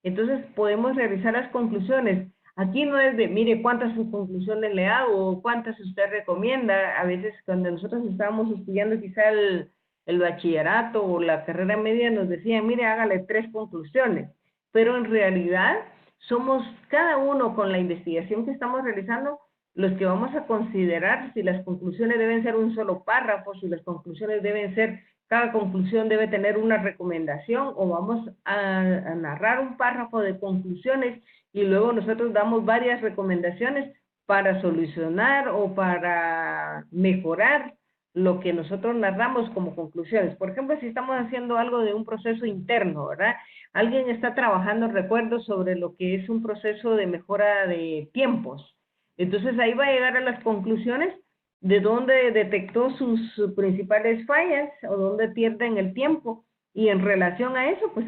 Entonces podemos realizar las conclusiones. Aquí no es de, mire, cuántas conclusiones le hago o cuántas usted recomienda. A veces cuando nosotros estábamos estudiando quizá el bachillerato o la carrera media nos decían, mire, hágale 3 conclusiones. Pero en realidad somos cada uno con la investigación que estamos realizando los que vamos a considerar si las conclusiones deben ser un solo párrafo, si las conclusiones deben ser, cada conclusión debe tener una recomendación, o vamos a narrar un párrafo de conclusiones y luego nosotros damos varias recomendaciones para solucionar o para mejorar lo que nosotros narramos como conclusiones. Por ejemplo, si estamos haciendo algo de un proceso interno, ¿verdad? Alguien está trabajando, recuerdo, sobre lo que es un proceso de mejora de tiempos. Entonces ahí va a llegar a las conclusiones de dónde detectó sus principales fallas o dónde pierden el tiempo. Y en relación a eso, pues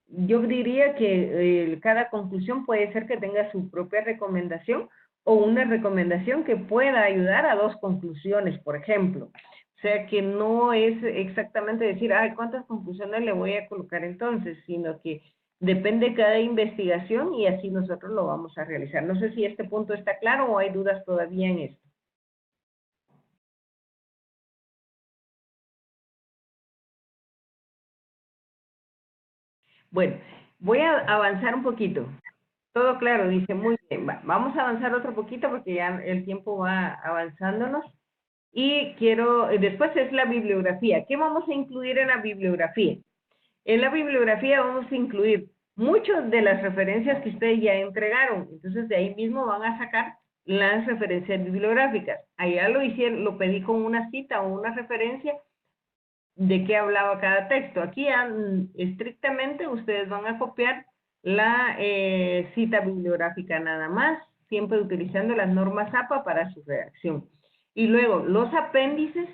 yo diría que cada conclusión puede ser que tenga su propia recomendación o una recomendación que pueda ayudar a 2 conclusiones, por ejemplo. O sea que no es exactamente decir, ay, ¿cuántas conclusiones le voy a colocar entonces? Sino que depende de cada investigación y así nosotros lo vamos a realizar. No sé si este punto está claro o hay dudas todavía en esto. Bueno, voy a avanzar un poquito. Todo claro, dice, muy bien. Vamos a avanzar otro poquito porque ya el tiempo va avanzándonos. Y después es la bibliografía. ¿Qué vamos a incluir en la bibliografía? En la bibliografía vamos a incluir muchas de las referencias que ustedes ya entregaron. Entonces, de ahí mismo van a sacar las referencias bibliográficas. Allá lo hicieron, lo pedí con una cita o una referencia de qué hablaba cada texto. Aquí estrictamente ustedes van a copiar la cita bibliográfica nada más, siempre utilizando las normas APA para su redacción. Y luego, los apéndices,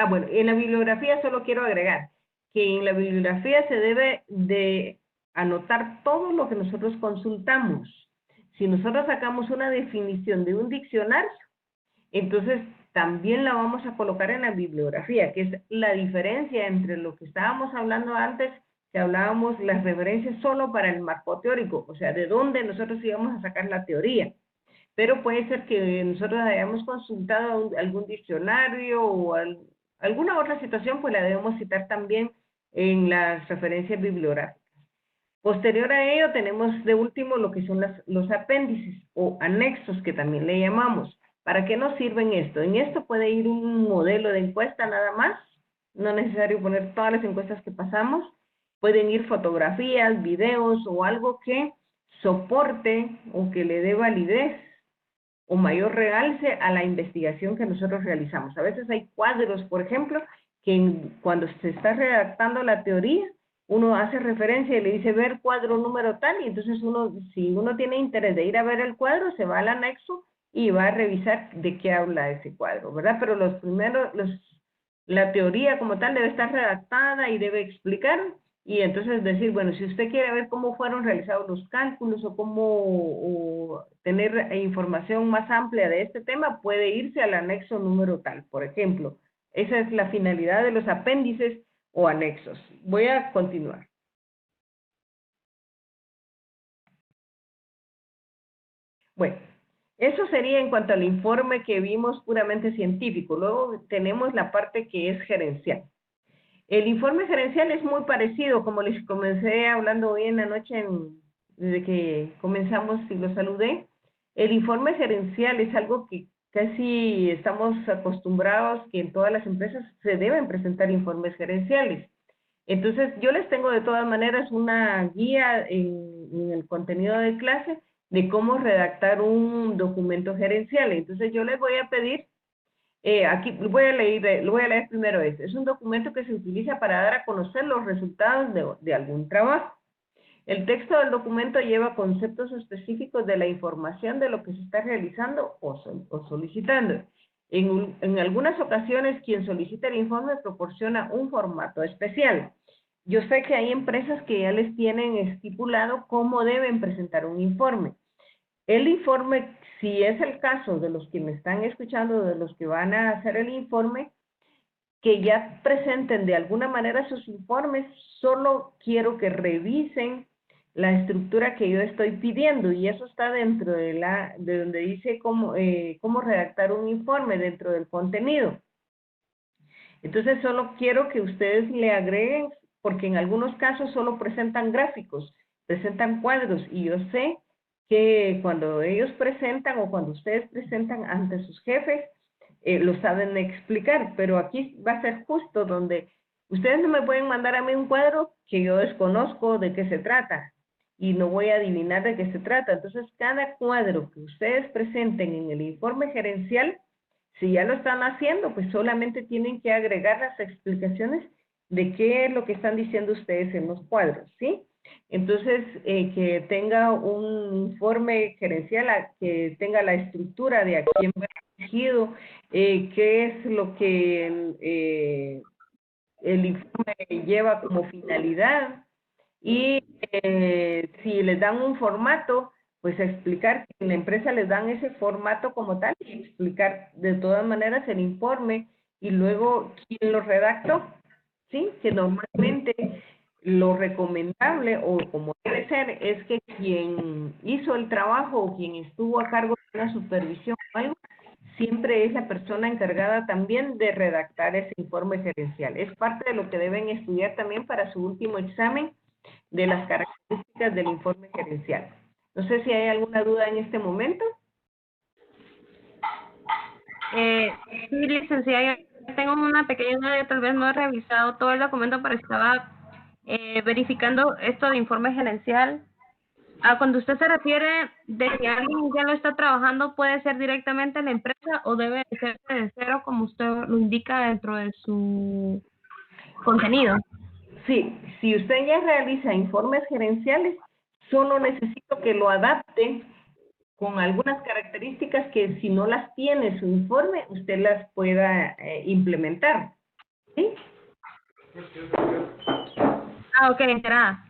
bueno, en la bibliografía solo quiero agregar que en la bibliografía se debe de anotar todo lo que nosotros consultamos. Si nosotros sacamos una definición de un diccionario, entonces también la vamos a colocar en la bibliografía, que es la diferencia entre lo que estábamos hablando antes, que hablábamos las referencias solo para el marco teórico, o sea, de dónde nosotros íbamos a sacar la teoría. Pero puede ser que nosotros hayamos consultado algún diccionario o alguna otra situación, pues la debemos citar también en las referencias bibliográficas. Posterior a ello tenemos de último lo que son los apéndices o anexos, que también le llamamos. ¿Para qué nos sirven esto? En esto puede ir un modelo de encuesta nada más, no es necesario poner todas las encuestas que pasamos. Pueden ir fotografías, videos o algo que soporte o que le dé validez o mayor realce a la investigación que nosotros realizamos. A veces hay cuadros, por ejemplo, que cuando se está redactando la teoría, uno hace referencia y le dice ver cuadro número tal, y entonces si uno tiene interés de ir a ver el cuadro, se va al anexo y va a revisar de qué habla ese cuadro, ¿verdad? Pero la teoría como tal debe estar redactada y debe explicar, y entonces decir, bueno, si usted quiere ver cómo fueron realizados los cálculos o tener información más amplia de este tema, puede irse al anexo número tal, por ejemplo. Esa es la finalidad de los apéndices o anexos. Voy a continuar. Bueno, eso sería en cuanto al informe que vimos puramente científico. Luego tenemos la parte que es gerencial. El informe gerencial es muy parecido, como les comencé hablando hoy en la noche, desde que comenzamos y los saludé. El informe gerencial es algo que casi estamos acostumbrados que en todas las empresas se deben presentar informes gerenciales. Entonces, yo les tengo de todas maneras una guía en el contenido de clase de cómo redactar un documento gerencial. Entonces, yo les voy a pedir, aquí lo voy a leer primero este. Es un documento que se utiliza para dar a conocer los resultados de algún trabajo. El texto del documento lleva conceptos específicos de la información de lo que se está realizando o solicitando. En algunas ocasiones, quien solicita el informe proporciona un formato especial. Yo sé que hay empresas que ya les tienen estipulado cómo deben presentar un informe. El informe, si es el caso de los que me están escuchando, de los que van a hacer el informe, que ya presenten de alguna manera sus informes, solo quiero que revisen la estructura que yo estoy pidiendo, y eso está dentro de donde dice cómo redactar un informe, dentro del contenido. Entonces solo quiero que ustedes le agreguen, porque en algunos casos solo presentan gráficos, presentan cuadros, y yo sé que cuando ellos presentan o cuando ustedes presentan ante sus jefes, lo saben explicar, pero aquí va a ser justo donde ustedes no me pueden mandar a mí un cuadro que yo desconozco de qué se trata y no voy a adivinar de qué se trata. Entonces, cada cuadro que ustedes presenten en el informe gerencial, si ya lo están haciendo, pues solamente tienen que agregar las explicaciones de qué es lo que están diciendo ustedes en los cuadros, ¿sí? Entonces, que tenga un informe gerencial, que tenga la estructura de a quién va dirigido, qué es lo que el informe lleva como finalidad, y si les dan un formato, pues explicar que en la empresa les dan ese formato como tal y explicar de todas maneras el informe, y luego quién lo redactó, ¿sí? Que normalmente lo recomendable o como debe ser es que quien hizo el trabajo o quien estuvo a cargo de una supervisión o algo, siempre es la persona encargada también de redactar ese informe gerencial. Es parte de lo que deben estudiar también para su último examen de las características del informe gerencial. No sé si hay alguna duda en este momento. Sí, licenciada, tengo una pequeña duda, tal vez no he revisado todo el documento, pero estaba verificando esto de informe gerencial. Cuando usted se refiere de que alguien ya lo está trabajando, ¿puede ser directamente en la empresa o debe ser de cero como usted lo indica dentro de su contenido? Sí, si usted ya realiza informes gerenciales, solo necesito que lo adapte con algunas características que si no las tiene su informe, usted las pueda implementar. ¿Sí? Ok, enterada.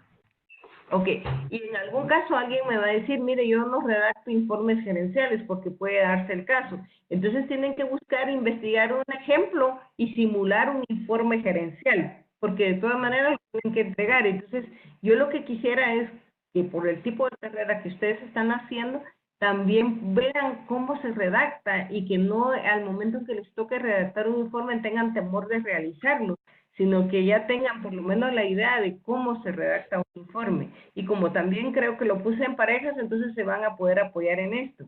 Ok, y en algún caso alguien me va a decir, mire, yo no redacto informes gerenciales porque puede darse el caso. Entonces tienen que buscar, investigar un ejemplo y simular un informe gerencial, porque de todas maneras lo tienen que entregar. Entonces, yo lo que quisiera es que por el tipo de carrera que ustedes están haciendo, también vean cómo se redacta y que no al momento que les toque redactar un informe tengan temor de realizarlo, sino que ya tengan por lo menos la idea de cómo se redacta un informe. Y como también creo que lo puse en parejas, entonces se van a poder apoyar en esto.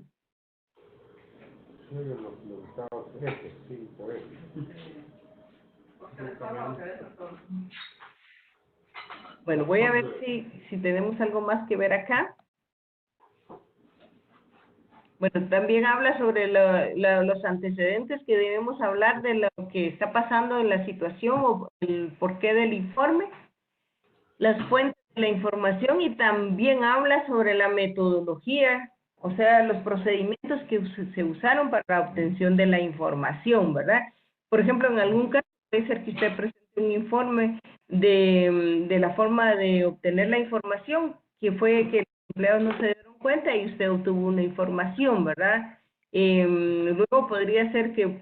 Bueno, voy a ver si tenemos algo más que ver acá. Bueno, también habla sobre los antecedentes que debemos hablar de lo que está pasando en la situación o el porqué del informe, las fuentes de la información y también habla sobre la metodología, o sea, los procedimientos que se usaron para la obtención de la información, ¿verdad? Por ejemplo, en algún caso puede ser que usted presente un informe de la forma de obtener la información, que fue que los empleados no se dieron cuenta y usted obtuvo una información, ¿verdad? Luego podría ser que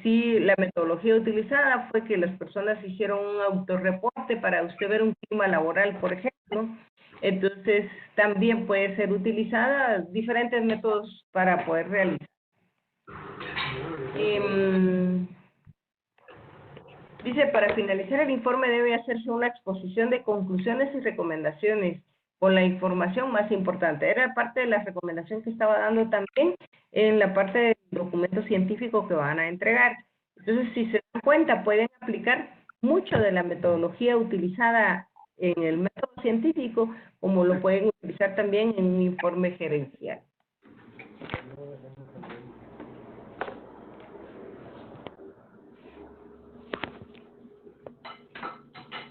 sí, la metodología utilizada fue que las personas hicieron un autorreporte para usted ver un clima laboral, por ejemplo. Entonces, también puede ser utilizada diferentes métodos para poder realizar. Dice, para finalizar el informe debe hacerse una exposición de conclusiones y recomendaciones con la información más importante. Era parte de la recomendación que estaba dando también en la parte del documento científico que van a entregar. Entonces, si se dan cuenta, pueden aplicar mucho de la metodología utilizada en el método científico, como lo pueden utilizar también en un informe gerencial.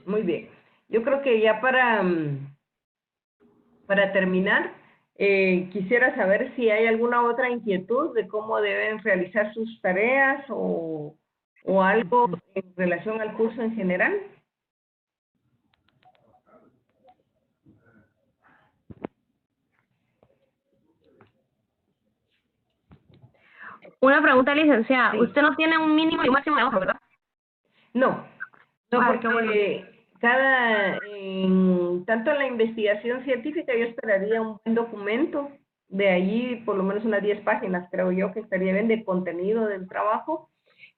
Muy bien. Yo creo que ya para terminar, quisiera saber si hay alguna otra inquietud de cómo deben realizar sus tareas o algo en relación al curso en general. Una pregunta, licenciada. Sí. Usted no tiene un mínimo y un máximo de hoja, ¿verdad? No, Qué bueno. porque tanto en la investigación científica yo esperaría un buen documento, de allí por lo menos unas 10 páginas, creo yo, que estaría bien de contenido del trabajo,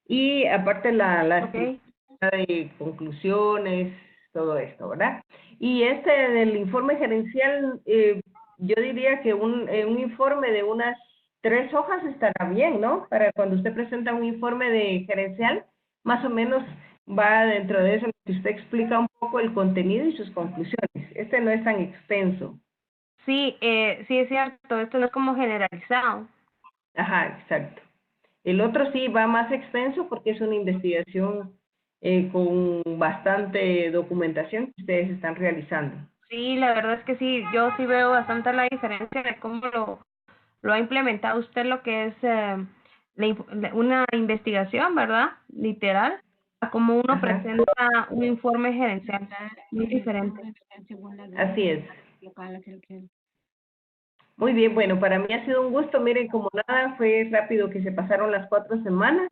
y aparte la Okay. de conclusiones, todo esto, ¿verdad? Y del informe gerencial, yo diría que un informe de unas 3 hojas estará bien, ¿no? Para cuando usted presenta un informe de gerencial, más o menos va dentro de eso, que usted explica un poco el contenido y sus conclusiones. Este no es tan extenso. Sí, sí es cierto, esto no es como generalizado. Ajá, exacto. El otro sí va más extenso porque es una investigación con bastante documentación que ustedes están realizando. Sí, la verdad es que sí, yo sí veo bastante la diferencia de cómo lo ha implementado usted lo que es una investigación, ¿verdad? Literal, a cómo uno Ajá. presenta un informe gerencial, muy diferente. Así es. Muy bien, bueno, para mí ha sido un gusto. Miren, como nada, fue rápido que se pasaron las 4 semanas.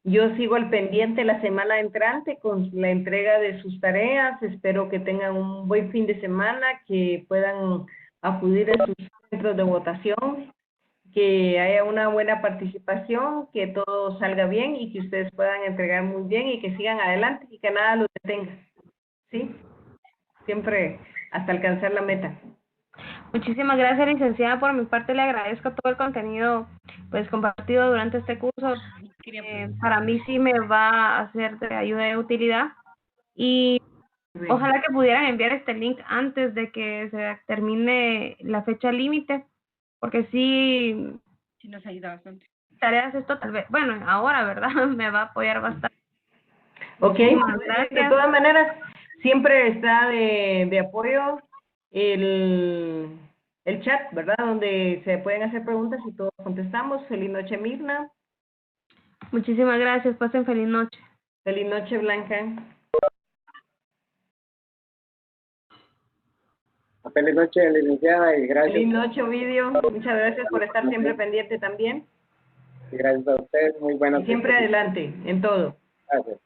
Yo sigo al pendiente la semana entrante con la entrega de sus tareas. Espero que tengan un buen fin de semana, que puedan acudir a sus centros de votación, que haya una buena participación, que todo salga bien y que ustedes puedan entregar muy bien y que sigan adelante y que nada los detenga. ¿Sí? Siempre hasta alcanzar la meta. Muchísimas gracias, licenciada. Por mi parte, le agradezco todo el contenido pues compartido durante este curso. Para mí sí me va a ser de ayuda y utilidad. Y Bien. Ojalá que pudieran enviar este link antes de que se termine la fecha límite, porque sí nos ayuda bastante. tareas esto tal vez, bueno, ahora, ¿verdad? Me va a apoyar bastante. Ok, Muchísimas de gracias. todas maneras, siempre está de apoyo el chat, ¿verdad? Donde se pueden hacer preguntas y todos contestamos. Feliz noche, Mirna. Muchísimas gracias, pasen feliz noche. Feliz noche, Blanca. Feliz noche, licenciada, y gracias. Feliz noche, Ovidio. Muchas gracias por estar siempre pendiente también. Y gracias a ustedes, muy buenas. Y siempre adelante, en todo. Gracias.